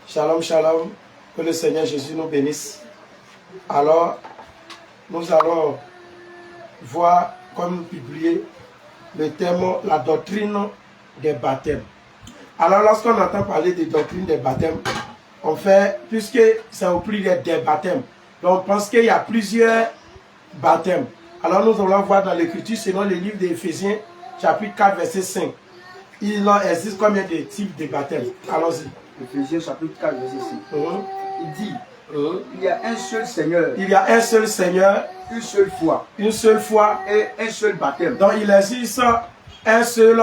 Shalom, shalom. Que le Seigneur Jésus nous bénisse. Alors, nous allons voir, comme publié, le thème, la doctrine des baptêmes. Alors, lorsqu'on entend parler de doctrine des baptêmes, on fait, puisque c'est au pluriel des baptêmes, donc on pense qu'il y a plusieurs baptêmes. Alors, nous allons voir dans l'Écriture, selon le livre d'Éphésiens, chapitre 4, verset 5. Il en existe combien de types de baptêmes? Allons-y. Éphésiens chapitre 4, verset 5. Il dit, il y a un seul Seigneur. Il y a un seul Seigneur. Une seule foi. Une seule foi. Et un seul baptême. Donc il existe un seul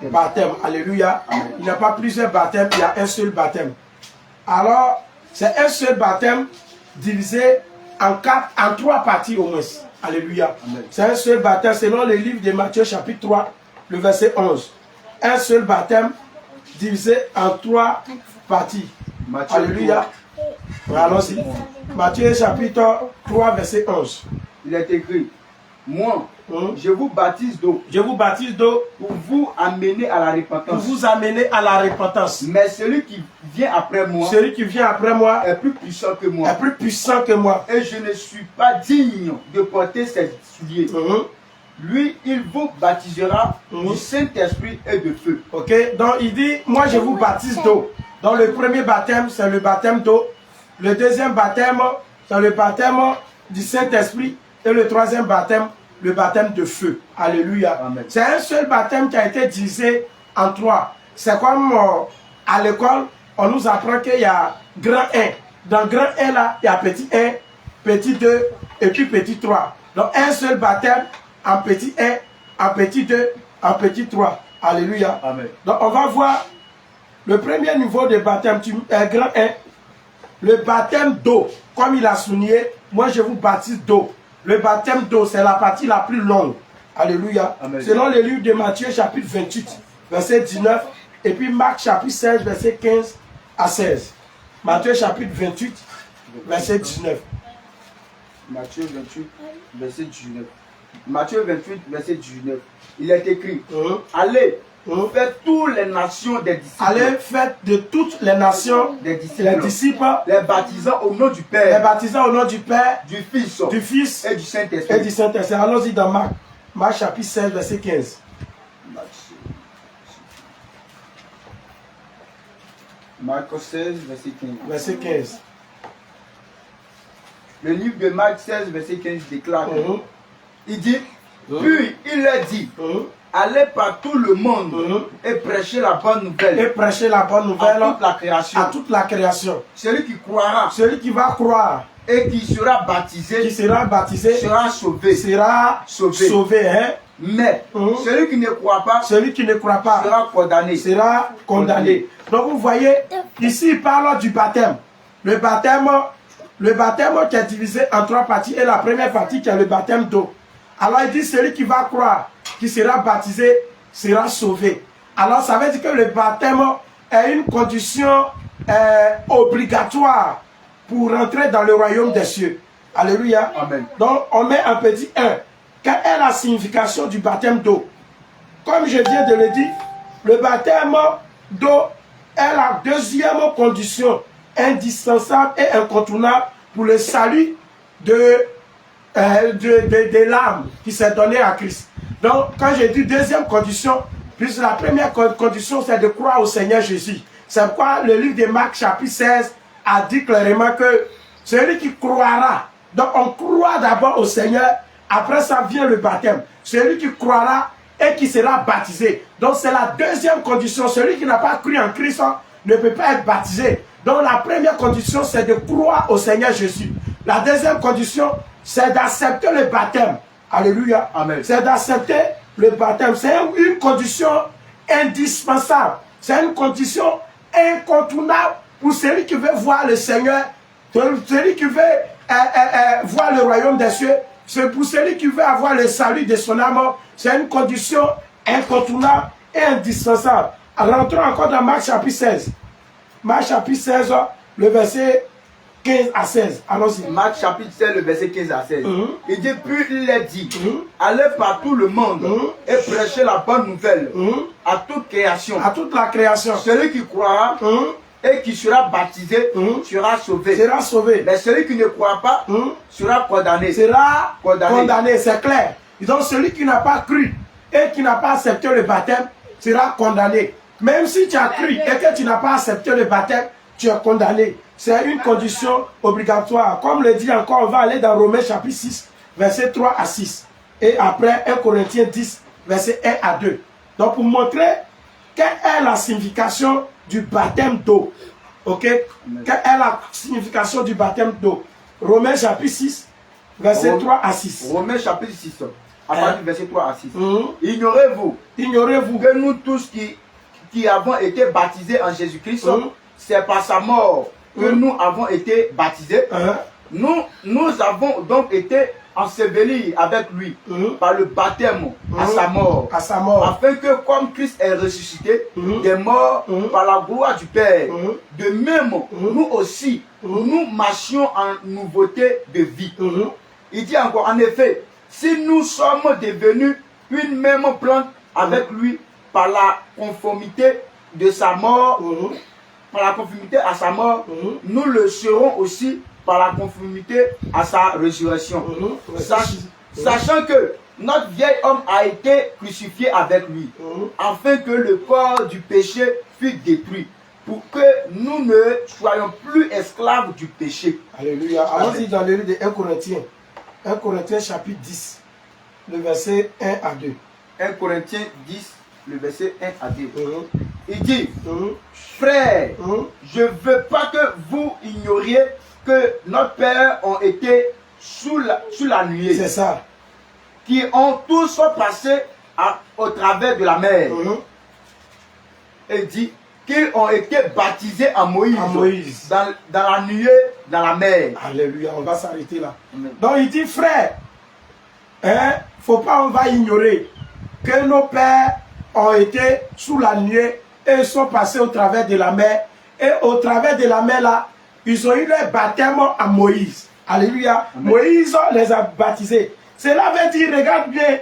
baptême. Alléluia. Amen. Il n'y a pas plusieurs baptêmes, il y a un seul baptême. Alors, c'est un seul baptême divisé en trois parties au moins. Alléluia. C'est un seul baptême selon le livre de Matthieu chapitre 3, le verset 11. Un seul baptême divisé en trois parties. Matthieu Alléluia. Allons-y. Matthieu chapitre 3, verset 11. Il est écrit, moi, je vous baptise d'eau. Je vous baptise d'eau pour vous amener à la repentance. Pour vous amener à la repentance. Mais celui qui vient après moi, est plus puissant que moi. Est plus puissant que moi. Et je ne suis pas digne de porter ses souliers. Lui, il vous baptisera du Saint-Esprit et de feu. Ok, donc il dit, moi je vous baptise d'eau. Donc le premier baptême, c'est le baptême d'eau. Le deuxième baptême, c'est le baptême du Saint-Esprit. Et le troisième baptême, le baptême de feu. Alléluia. C'est un seul baptême qui a été divisé en trois. C'est comme à l'école, on nous apprend qu'il y a grand 1. Dans grand 1 là, il y a petit 1, petit 2 et puis petit 3. Donc un seul baptême en petit 1, en petit 2, en petit 3. Alléluia. Amen. Donc on va voir le premier niveau de baptême, grand 1. Le baptême d'eau, comme il a souligné, moi je vous baptise d'eau. Le baptême d'eau, c'est la partie la plus longue. Alléluia. Amen. Selon le livre de Matthieu, chapitre 28, verset 19, et puis Marc, chapitre 16, verset 15 à 16. Matthieu, chapitre 28, verset 19. Matthieu 28, verset 19. Matthieu 28, verset 19. Il est écrit, allez, faites toutes les nations des disciples. Allez, faites de toutes les nations des disciples. Les disciples. Les baptisant au nom du Père. Les baptisant au nom du Père. Du Fils. Du Fils. Et du Saint-Esprit. Allons-y dans Marc. Marc chapitre 16, verset 15. Marc 16, verset 15. Verset 15. Le livre de Marc 16, verset 15 déclare. Il dit, puis il leur dit, allez par tout le monde et prêchez la bonne nouvelle. Et prêchez la bonne nouvelle à toute la création. À toute la création. Celui qui croira. Celui qui va croire. Et qui sera baptisé. Sera sauvé. Sera sauvé. Hein? Mais celui qui ne croit pas. Sera condamné. Donc vous voyez, ici il parle du baptême. Le baptême qui est divisé en trois parties. Et la première partie qui est le baptême d'eau. Alors il dit celui qui va croire, qui sera baptisé, sera sauvé. Alors ça veut dire que le baptême est une condition obligatoire pour rentrer dans le royaume des cieux. Alléluia. Amen. Donc on met un petit 1. Quelle est la signification du baptême d'eau? Comme je viens de le dire, le baptême d'eau est la deuxième condition indispensable et incontournable pour le salut de l'âme qui s'est donnée à Christ. Donc, quand j'ai dit deuxième condition, puisque la première condition, c'est de croire au Seigneur Jésus. C'est pourquoi le livre de Marc, chapitre 16, a dit clairement que celui qui croira, donc on croit d'abord au Seigneur, après ça vient le baptême. Celui qui croira et qui sera baptisé. Donc, c'est la deuxième condition. Celui qui n'a pas cru en Christ ne peut pas être baptisé. Donc, la première condition, c'est de croire au Seigneur Jésus. La deuxième condition, c'est d'accepter le baptême. Alléluia. Amen. C'est d'accepter le baptême. C'est une condition indispensable. C'est une condition incontournable pour celui qui veut voir le Seigneur, celui qui veut voir le royaume des cieux. C'est pour celui qui veut avoir le salut de son âme. C'est une condition incontournable et indispensable. Rentrons encore dans Marc chapitre 16. Marc chapitre 16, le verset 15 à 16. Allons-y. Marc chapitre 16, le verset 15 à 16. Il dit, puis il leur dit, allez par tout le monde et prêchez la bonne nouvelle à toute création. À toute la création. Celui qui croira et qui sera baptisé sera sauvé. Sera sauvé. Mais celui qui ne croit pas sera condamné. Sera condamné, c'est clair. Donc celui qui n'a pas cru et qui n'a pas accepté le baptême sera condamné. Même si tu as cru et que tu n'as pas accepté le baptême, tu es condamné. C'est une condition obligatoire. Comme le dit encore, on va aller dans Romains chapitre 6, verset 3 à 6. Et après 1 Corinthiens 10, verset 1 à 2. Donc pour montrer quelle est la signification du baptême d'eau. Ok? Quelle est la signification du baptême d'eau? Romains chapitre 6, verset 3 à 6. Romains chapitre 6, à partir du verset 3 à 6. Ignorez-vous que nous tous qui avons été baptisés en Jésus-Christ, c'est par sa mort que nous avons été baptisés. Nous avons donc été ensevelis avec lui par le baptême à sa mort. Afin que comme Christ est ressuscité des morts par la gloire du Père, de même nous aussi, nous marchions en nouveauté de vie. Il dit encore, en effet, si nous sommes devenus une même plante avec lui par la conformité de sa mort, par la conformité à sa mort, nous le serons aussi par la conformité à sa résurrection. Sachant que notre vieil homme a été crucifié avec lui, afin que le corps du péché fût détruit, pour que nous ne soyons plus esclaves du péché. Alléluia. Allons-y dans le livre de 1 Corinthiens. 1 Corinthiens chapitre 10, le verset 1 à 2. 1 Corinthiens 10, le verset 1 à 2. Il dit, frère, je ne veux pas que vous ignoriez que nos pères ont été sous la nuée. C'est ça. Qui ont tous passé au travers de la mer. Il dit qu'ils ont été baptisés en Moïse. Dans la nuée, dans la mer. Alléluia, on va s'arrêter là. Donc il dit, frère, faut pas, on va ignorer que nos pères ont été sous la nuée et sont passés au travers de la mer. Et au travers de la mer là, ils ont eu leur baptême à Moïse. Alléluia. Amen. Moïse les a baptisés. Cela veut dire, regarde bien,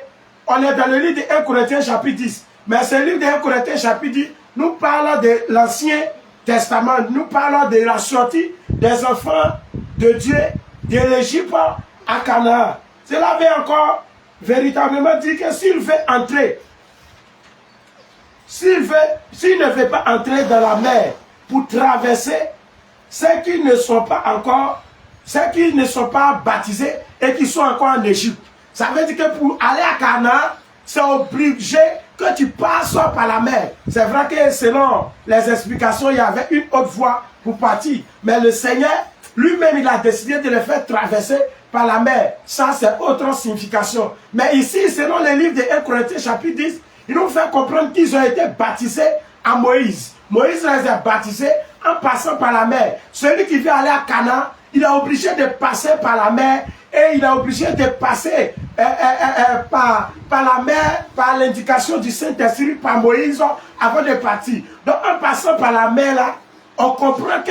on est dans le livre de 1 Corinthiens chapitre 10. Mais ce livre de 1 Corinthiens chapitre 10 nous parle de l'Ancien Testament. Nous parlons de la sortie des enfants de Dieu de l'Égypte à Canaan. Cela veut encore véritablement dire que s'il veut entrer, s'il ne veut pas entrer dans la mer pour traverser, ceux qui ne sont pas encore, ceux qui ne sont pas baptisés et qui sont encore en Égypte. Ça veut dire que pour aller à Canaan, c'est obligé que tu passes par la mer. C'est vrai que selon les explications, il y avait une autre voie pour partir. Mais le Seigneur, lui-même, il a décidé de les faire traverser par la mer. Ça, c'est autre signification. Mais ici, selon les livres de 1 Corinthiens chapitre 10, il nous fait comprendre qu'ils ont été baptisés à Moïse. Moïse les a baptisés en passant par la mer. Celui qui veut aller à Canaan, il est obligé de passer par la mer et il est obligé de passer par la mer, par l'indication du Saint-Esprit, par Moïse, avant de partir. Donc en passant par la mer là, on comprend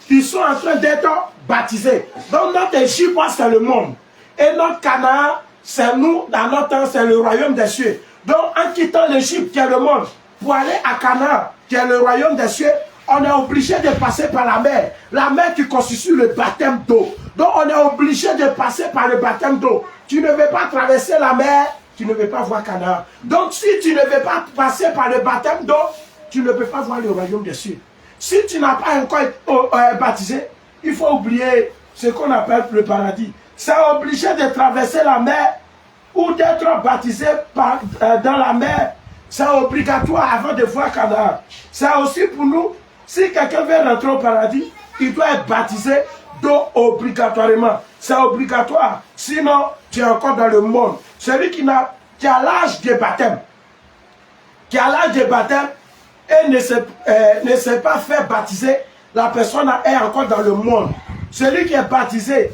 qu'ils sont en train d'être baptisés. Donc notre Égypte, c'est le monde. Et notre Canaan, c'est nous, dans notre temps, c'est le royaume des cieux. Donc en quittant l'Égypte, qui est le monde, pour aller à Canaan, qui est le royaume des cieux, on est obligé de passer par la mer qui constitue le baptême d'eau. Donc on est obligé de passer par le baptême d'eau. Tu ne veux pas traverser la mer, tu ne veux pas voir Canaan. Donc si tu ne veux pas passer par le baptême d'eau, tu ne peux pas voir le royaume des cieux. Si tu n'as pas encore été baptisé, il faut oublier ce qu'on appelle le paradis. C'est obligé de traverser la mer ou d'être baptisé dans la mer. C'est obligatoire avant de voir Canaan. C'est aussi pour nous. Si quelqu'un veut rentrer au paradis, il doit être baptisé d'eau obligatoirement. C'est obligatoire. Sinon, tu es encore dans le monde. Celui qui a l'âge de baptême, et ne s'est pas fait baptiser, la personne est encore dans le monde. Celui qui est baptisé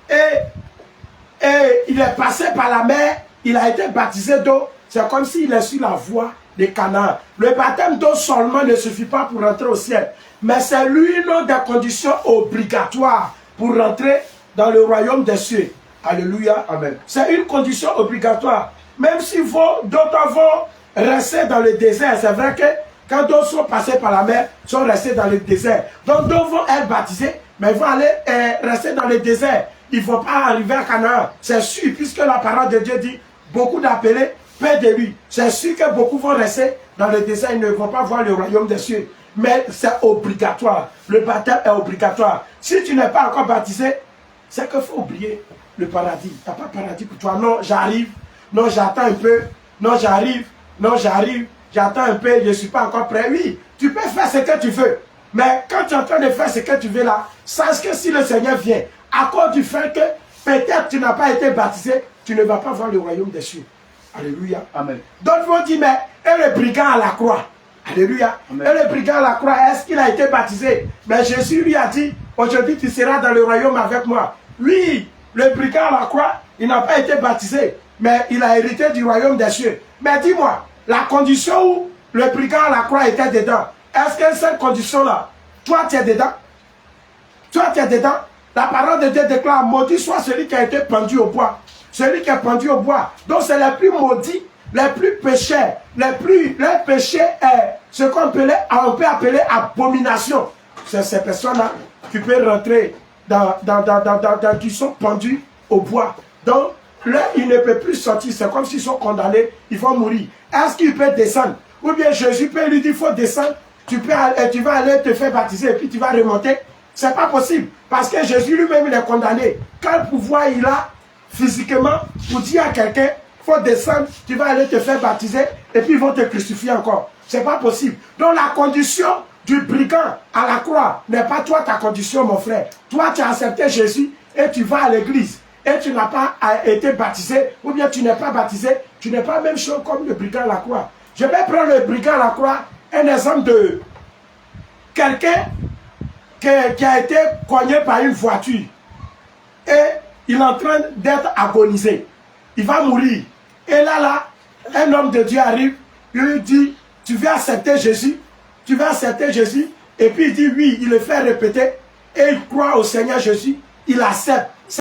et il est passé par la mer, il a été baptisé d'eau, c'est comme s'il est sur la voie de Canaan. Le baptême d'eau seulement ne suffit pas pour rentrer au ciel, mais c'est l'une des conditions obligatoires pour rentrer dans le royaume des cieux. Alléluia. Amen. C'est une condition obligatoire. Même si d'autres vont rester dans le désert, c'est vrai que Quand d'autres sont passés par la mer, sont restés dans le désert. Donc d'autres vont être baptisés, mais ils vont aller rester dans le désert. Ils ne vont pas arriver à Canaan. C'est sûr, puisque la parole de Dieu dit, beaucoup d'appelés, peu de lui. C'est sûr que beaucoup vont rester dans le désert, ils ne vont pas voir le royaume des cieux. Mais c'est obligatoire. Le baptême est obligatoire. Si tu n'es pas encore baptisé, c'est qu'il faut oublier le paradis. Tu n'as pas de paradis pour toi. Non, j'arrive. Non, j'attends un peu. Non, j'arrive. Non, j'arrive. J'attends un peu. Je ne suis pas encore prêt. Oui, tu peux faire ce que tu veux. Mais quand tu es en train de faire ce que tu veux là, sache que si le Seigneur vient, à cause du fait que peut-être tu n'as pas été baptisé, tu ne vas pas voir le royaume des cieux. Alléluia. Amen. D'autres vont dire, mais et le brigand à la croix? Alléluia. Amen. Et le brigand à la croix, est-ce qu'il a été baptisé? Mais Jésus lui a dit, aujourd'hui tu seras dans le royaume avec moi. Oui, le brigand à la croix, il n'a pas été baptisé, mais il a hérité du royaume des cieux. Mais dis-moi, la condition où le brigand à la croix était dedans, est-ce que cette condition-là, toi tu es dedans? Toi tu es dedans? La parole de Dieu déclare, maudit soit celui qui a été pendu au bois. Celui qui est pendu au bois. Donc c'est les plus maudits, les plus pécheurs, les péchés est ce qu'on peut appeler abomination. C'est ces personnes-là qui peuvent rentrer qui sont pendus au bois. Donc là, ils ne peuvent plus sortir. C'est comme s'ils sont condamnés, ils vont mourir. Est-ce qu'ils peuvent descendre? Ou bien Jésus peut lui dire, il faut descendre, tu vas aller te faire baptiser et puis tu vas remonter. C'est pas possible. Parce que Jésus lui-même, il est condamné. Quel pouvoir il a physiquement pour dire à quelqu'un, il faut descendre, tu vas aller te faire baptiser et puis ils vont te crucifier encore. C'est pas possible. Donc la condition du brigand à la croix n'est pas toi ta condition, mon frère. Toi, tu as accepté Jésus et tu vas à l'église et tu n'as pas été baptisé ou bien tu n'es pas baptisé, tu n'es pas la même chose comme le brigand à la croix. Je vais prendre le brigand à la croix, un exemple de quelqu'un qui a été cogné par une voiture et il est en train d'être agonisé. Il va mourir. Et là, un homme de Dieu arrive, il lui dit, tu veux accepter Jésus? Tu veux accepter Jésus? Et puis il dit oui, il le fait répéter et il croit au Seigneur Jésus, il accepte.